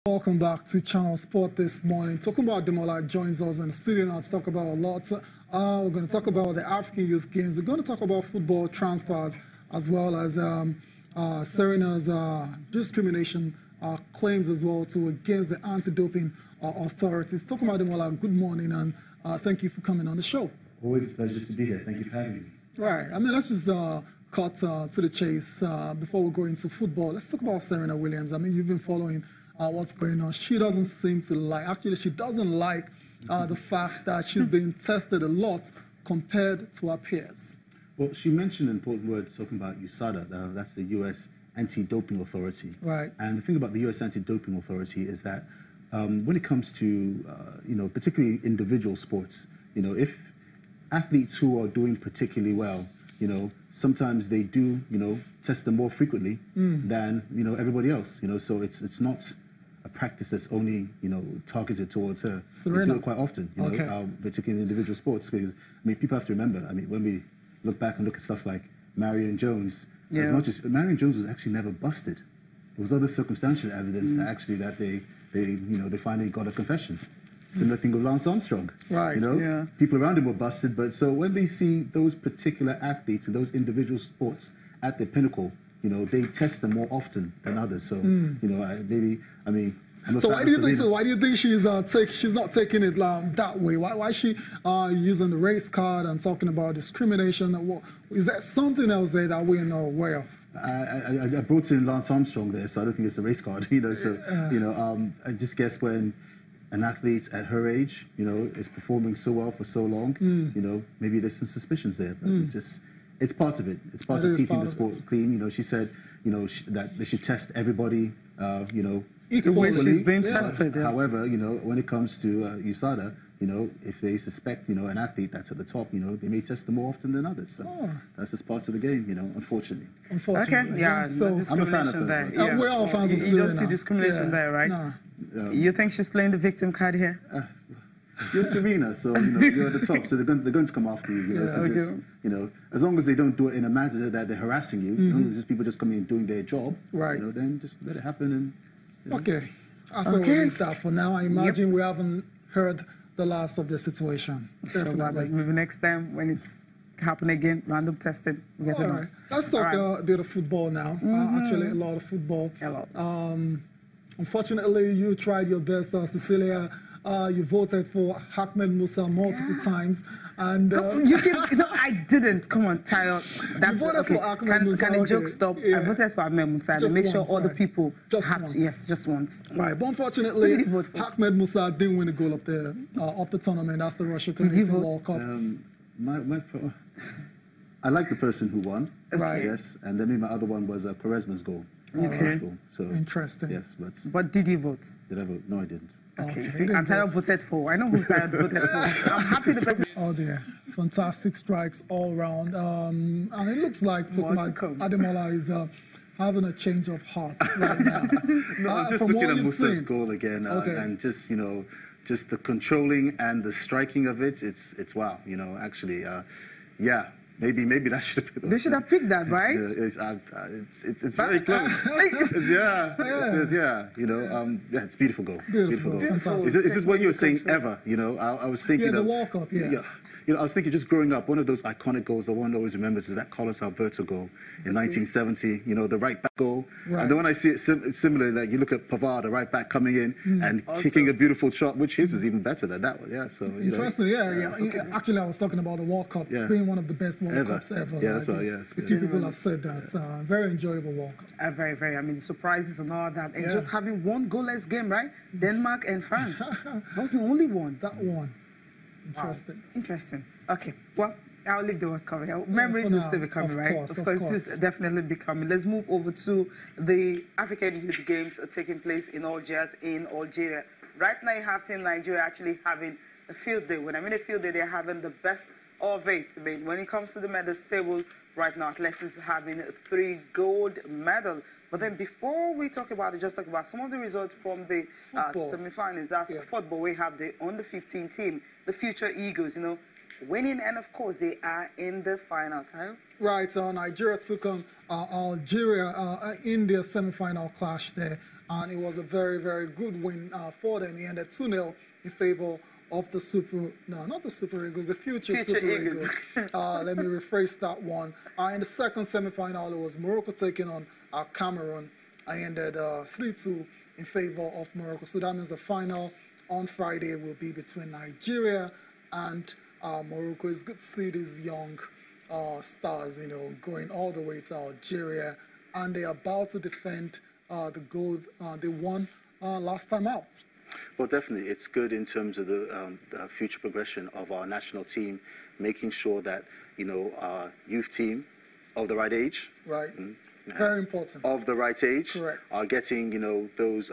Welcome back to Channel Sport this morning. Talking about Demola joins us in the studio now to talk about a lot. We're going to talk about the African Youth Games. We're going to talk about football transfers as well as Serena's discrimination claims as well against the anti-doping authorities. Talking about Demola, good morning and thank you for coming on the show. Always a pleasure to be here. Thank you for having me. Right. I mean, let's just cut to the chase before we go into football. Let's talk about Serena Williams. I mean, you've been following what's going on. She doesn't seem to like, actually she doesn't like the fact that she's being tested a lot compared to her peers. Well, she mentioned important words talking about USADA, that's the U.S. Anti-Doping Authority. Right. And the thing about the U.S. Anti-Doping Authority is that when it comes to, particularly individual sports, if athletes who are doing particularly well, sometimes they do, test them more frequently than, everybody else, so it's not a practice that's only, targeted towards her. Serena. We do it quite often, particularly in individual sports, because, people have to remember, when we look back and look at stuff like Marion Jones, as much as Marion Jones was actually never busted. There was other circumstantial evidence that actually that they finally got a confession. Similar thing with Lance Armstrong. Right. People around him were busted, but so when they see those particular athletes and those individual sports at their pinnacle, they test them more often than others. So, So why do you think? So why do you think she's not taking it that way? Why is she using the race card and talking about discrimination? Is there something else there that we're not aware of? I brought in Lance Armstrong there, so I don't think it's a race card. I just guess when an athlete at her age, is performing so well for so long, maybe there's some suspicions there. But it's part of it. It's part of keeping the sport clean. She said, that they should test everybody, equally. She's being tested. However, when it comes to USADA, if they suspect, an athlete that's at the top, they may test them more often than others. So that's just part of the game, unfortunately. Unfortunately. Okay, yeah, So no discrimination there. Yeah. We're all fans of You don't see discrimination there, right? No. You think she's playing the victim card here? You're Serena, so you're at the top, so they're going to come after you. As long as they don't do it in a manner that they're harassing you, as long as just people just coming and doing their job, then just let it happen. And okay, so we'll leave that for now. I imagine we haven't heard the last of the situation. Definitely. Maybe next time when it's happening again, random testing. All right. Let's talk a bit of football now. Actually, a lot of football. A lot. Unfortunately, you tried your best, Cecilia. You voted for Ahmed Musa multiple times, and I didn't. Come on, Tayo. You voted for Ahmed Musa. Can the joke stop? Yeah. I voted for Ahmed Musa to make sure all the people have to. Yes, just once. Right, but unfortunately, Ahmed Musa didn't win the goal of the tournament. That's the Russia 2018 World Cup. I like the person who won. Right. Yes, and then my other one was Quaresma's goal. Okay. So interesting. Yes, but did you vote? Did I vote? No, I didn't. Okay, see, and Tayo voted for. I know who Tayo voted for. I'm happy the person. Oh dear, fantastic strikes all round. And it looks like Ademola is having a change of heart right now. No, just looking at Musa's goal again, and just the controlling and the striking of it. It's wow. Actually, yeah. Maybe that should have been. They should have picked that, right? It's very close. It's beautiful goal. Beautiful goal. Fantastic. Is this what you were saying ever? I was thinking. Yeah, the World Cup. Yeah. I was thinking just growing up, one of those iconic goals that one always remembers is that Carlos Alberto goal in 1970, the right back goal. Right. And then when I see it similarly, like you look at Pavard, the right back coming in and kicking a beautiful shot, which his is even better than that one. Yeah, so interesting. Actually, I was talking about the World Cup being one of the best World Cups ever. Yeah, that's right. Yes. A few people have said that. Very enjoyable World Cup. Very, very. I mean, the surprises and all that, and just having one goalless game, right? Denmark and France. That was the only one. That one. Interesting. Wow. Interesting. Okay. Well, I'll leave the word coming. Memories will still be coming, right? Of course, it will definitely be coming. Let's move over to the African Youth Games taking place in Algiers, in Algeria. Right now, you have Team Nigeria actually having a field day. When I mean a field day, they're having the best of it. I mean, when it comes to the medals table, right now, athletics is having 3 gold medals. But then before we talk about it, just talk about some of the results from the semi-finals. That's football. We have the under-15 team, the Future Eagles, winning, and of course, they are in the final time. Right, so Nigeria took on Algeria in their semi-final clash there. and it was a very, very good win for them. He ended 2-0 in favor of the not the Super Eagles, the future Super Eagles. Let me rephrase that one. In the second semi-final, it was Morocco taking on Cameroon. I ended 3-2 in favor of Morocco. So that means the final on Friday will be between Nigeria and Morocco. It's good to see these young stars, going all the way to Algeria, and they're about to defend the gold they won last time out. Well, definitely, it's good in terms of the future progression of our national team, making sure that our youth team of the right age, right, very important, of the right age, correct, are getting those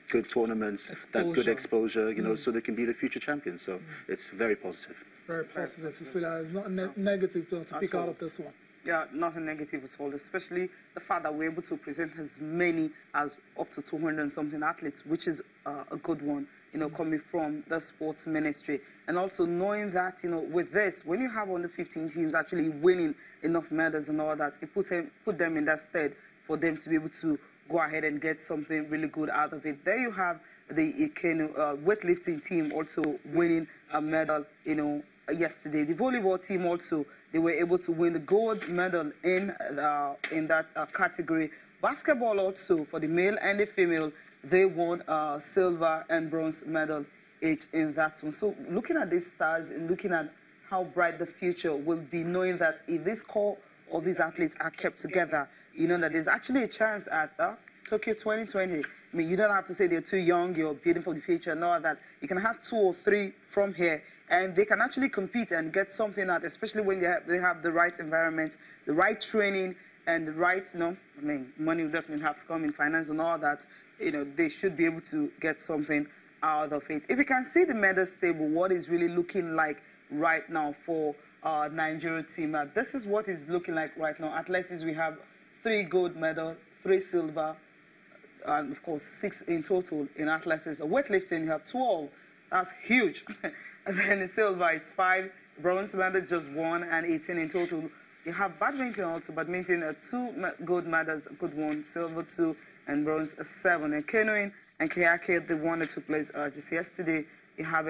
good tournaments, that good exposure, so they can be the future champions. So it's very positive. Very positive to see that. It's not negative to pick out of this one. Yeah, nothing negative at all, especially the fact that we're able to present as many as up to 200 and something athletes, which is a good one, coming from the sports ministry. And also knowing that, with this, when you have under 15 teams actually winning enough medals and all that, it put them in that stead for them to be able to go ahead and get something really good out of it. There you have the weightlifting team also winning a medal, yesterday. The volleyball team also, they were able to win the gold medal in that category. Basketball also, for the male and the female, they won silver and bronze medal each in that one. So looking at these stars and looking at how bright the future will be, knowing that if this core of these athletes are kept together, that there's actually a chance at Tokyo 2020. I mean, you don't have to say they're too young, you're building for the future, and all that. You can have 2 or 3 from here, and they can actually compete and get something out, especially when they have the right environment, the right training, and the right, money will definitely have to come in, finance and all that. They should be able to get something out of it. If you can see the medal table, what is really looking like right now for Nigeria team. This is what is looking like right now. Athletics, we have 3 gold medals, 3 silver, and of course 6 in total in athletics. Weightlifting, you have 12. That's huge. And then in silver, it's 5. Bronze medals, just 1, and 18 in total. You have badminton also. Badminton, 2 gold medals, good 1, silver 2, and bronze 7. And canoeing and kayaking, the one that took place just yesterday, you have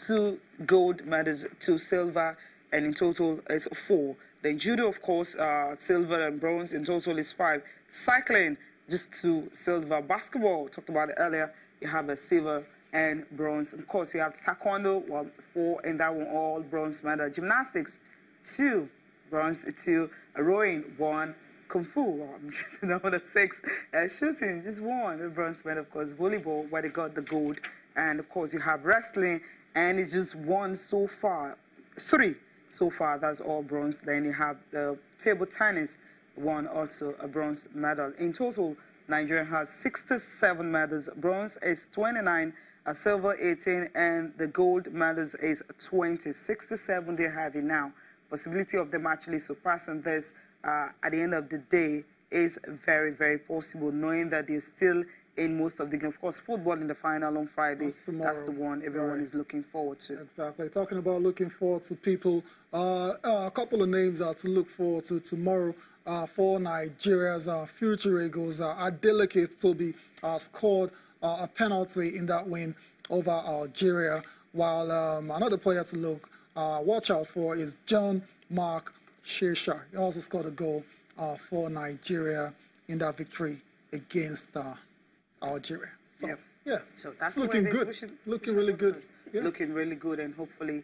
2 gold medals, 2 silver, and in total it's 4. Then judo, of course, silver and bronze, in total is 5. Cycling, just 2 silver. Basketball, talked about it earlier, you have a silver and bronze. Of course, you have taekwondo, 4, and that one all bronze medal. Gymnastics, 2 bronze, 2. Rowing, 1. Kung Fu, another 6. Shooting, just 1 bronze medal. Of course, volleyball, where they got the gold. And of course, you have wrestling, and it's just 1 so far. 3 so far, that's all bronze. Then you have the table tennis, 1 also a bronze medal. In total, Nigeria has 67 medals. Bronze is 29, silver 18, and the gold medals is 20. 67 they have it now. Possibility of them actually surpassing this at the end of the day is very, very possible, knowing that they're still in most of the game. Of course, football in the final on Friday, that's the one everyone is looking forward to. Exactly. Talking about looking forward to people, a couple of names to look forward to tomorrow for Nigeria's future Eagles. Adeleke Toby scored a penalty in that win over Algeria, while another player to watch out for is John Mark Shesha. He also scored a goal for Nigeria in that victory against Algeria. So, yeah. So that's looking good. Looking really good. Yeah. Looking really good, and hopefully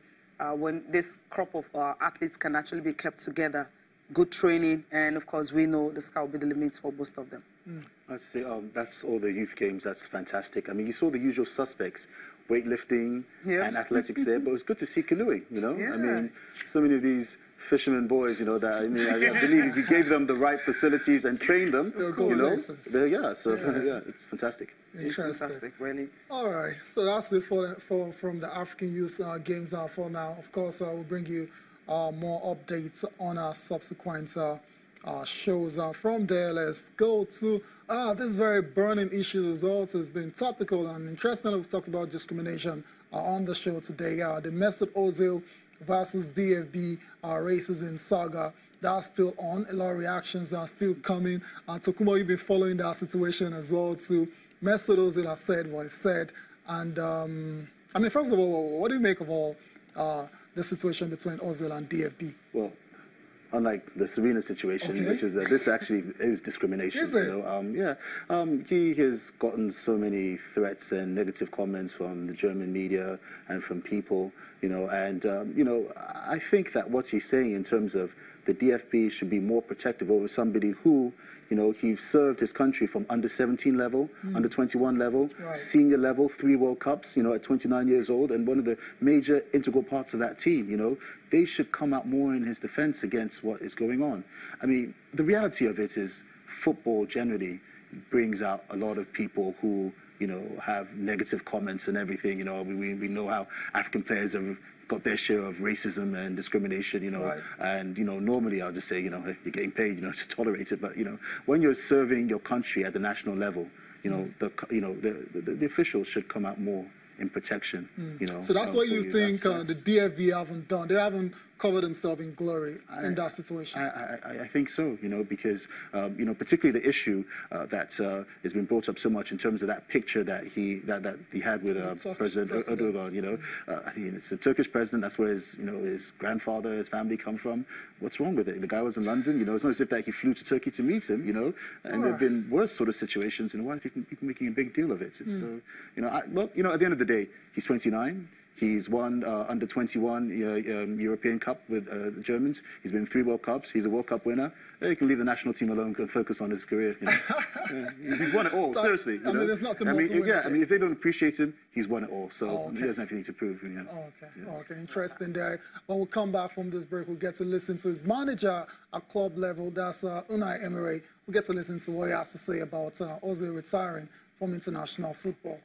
when this crop of athletes can actually be kept together, good training, and of course we know the sky will be the limits for most of them. I'd say that's all the youth games. That's fantastic. I mean, you saw the usual suspects, weightlifting and athletics there, but it's good to see canoeing, Yeah. I mean, so many of these fishermen boys, that, I believe if you gave them the right facilities and trained them, it's fantastic. It's fantastic, really. All right, so that's it from the African Youth Games for now. Of course, we'll bring you more updates on our subsequent shows. From there, let's go to this very burning issue as well. So it's been topical and interesting. We've talked about discrimination on the show today. The Mesut Özil versus DFB racism saga that's still on. A lot of reactions are still coming. And Tokunbo, you've been following that situation as well too. Mesut Özil has said what he said. And I mean, first of all, what do you make of all the situation between Özil and DFB? Well, unlike the Serena situation, which is this actually is discrimination. Is it? He has gotten so many threats and negative comments from the German media and from people, and I think that what he's saying in terms of the DFB should be more protective over somebody who, he served his country from under 17 level, under 21 level, senior level, 3 World Cups, at 29 years old, and one of the major integral parts of that team, they should come out more in his defense against what is going on. I mean, the reality of it is football generally brings out a lot of people who, have negative comments and everything. We know how African players have got their share of racism and discrimination, and, normally I'll just say, you're getting paid, to tolerate it. But, when you're serving your country at the national level, the officials should come out more in protection, So that's what you think the DFB haven't done. They haven't covered themselves in glory in that situation. I think so, because, particularly the issue that has been brought up so much in terms of that picture that he had with President Erdogan, I mean, it's a Turkish president. That's where his grandfather, his family come from. What's wrong with it? The guy was in London, it's not as if that he flew to Turkey to meet him, and there have been worse sort of situations, why are people making a big deal of it? It's so, at the end of the day, he's 29. He's won under 21 European Cup with the Germans. He's been 3 World Cups. He's a World Cup winner. He can leave the national team alone and focus on his career. He's won it all. Seriously. I mean, there's nothing more to win. I mean, if they don't appreciate him, he's won it all. So he doesn't have anything to prove. Okay, interesting there. When we come back from this break, we'll get to listen to his manager at club level. That's Unai Emery. We'll get to listen to what he has to say about Özil retiring from international football.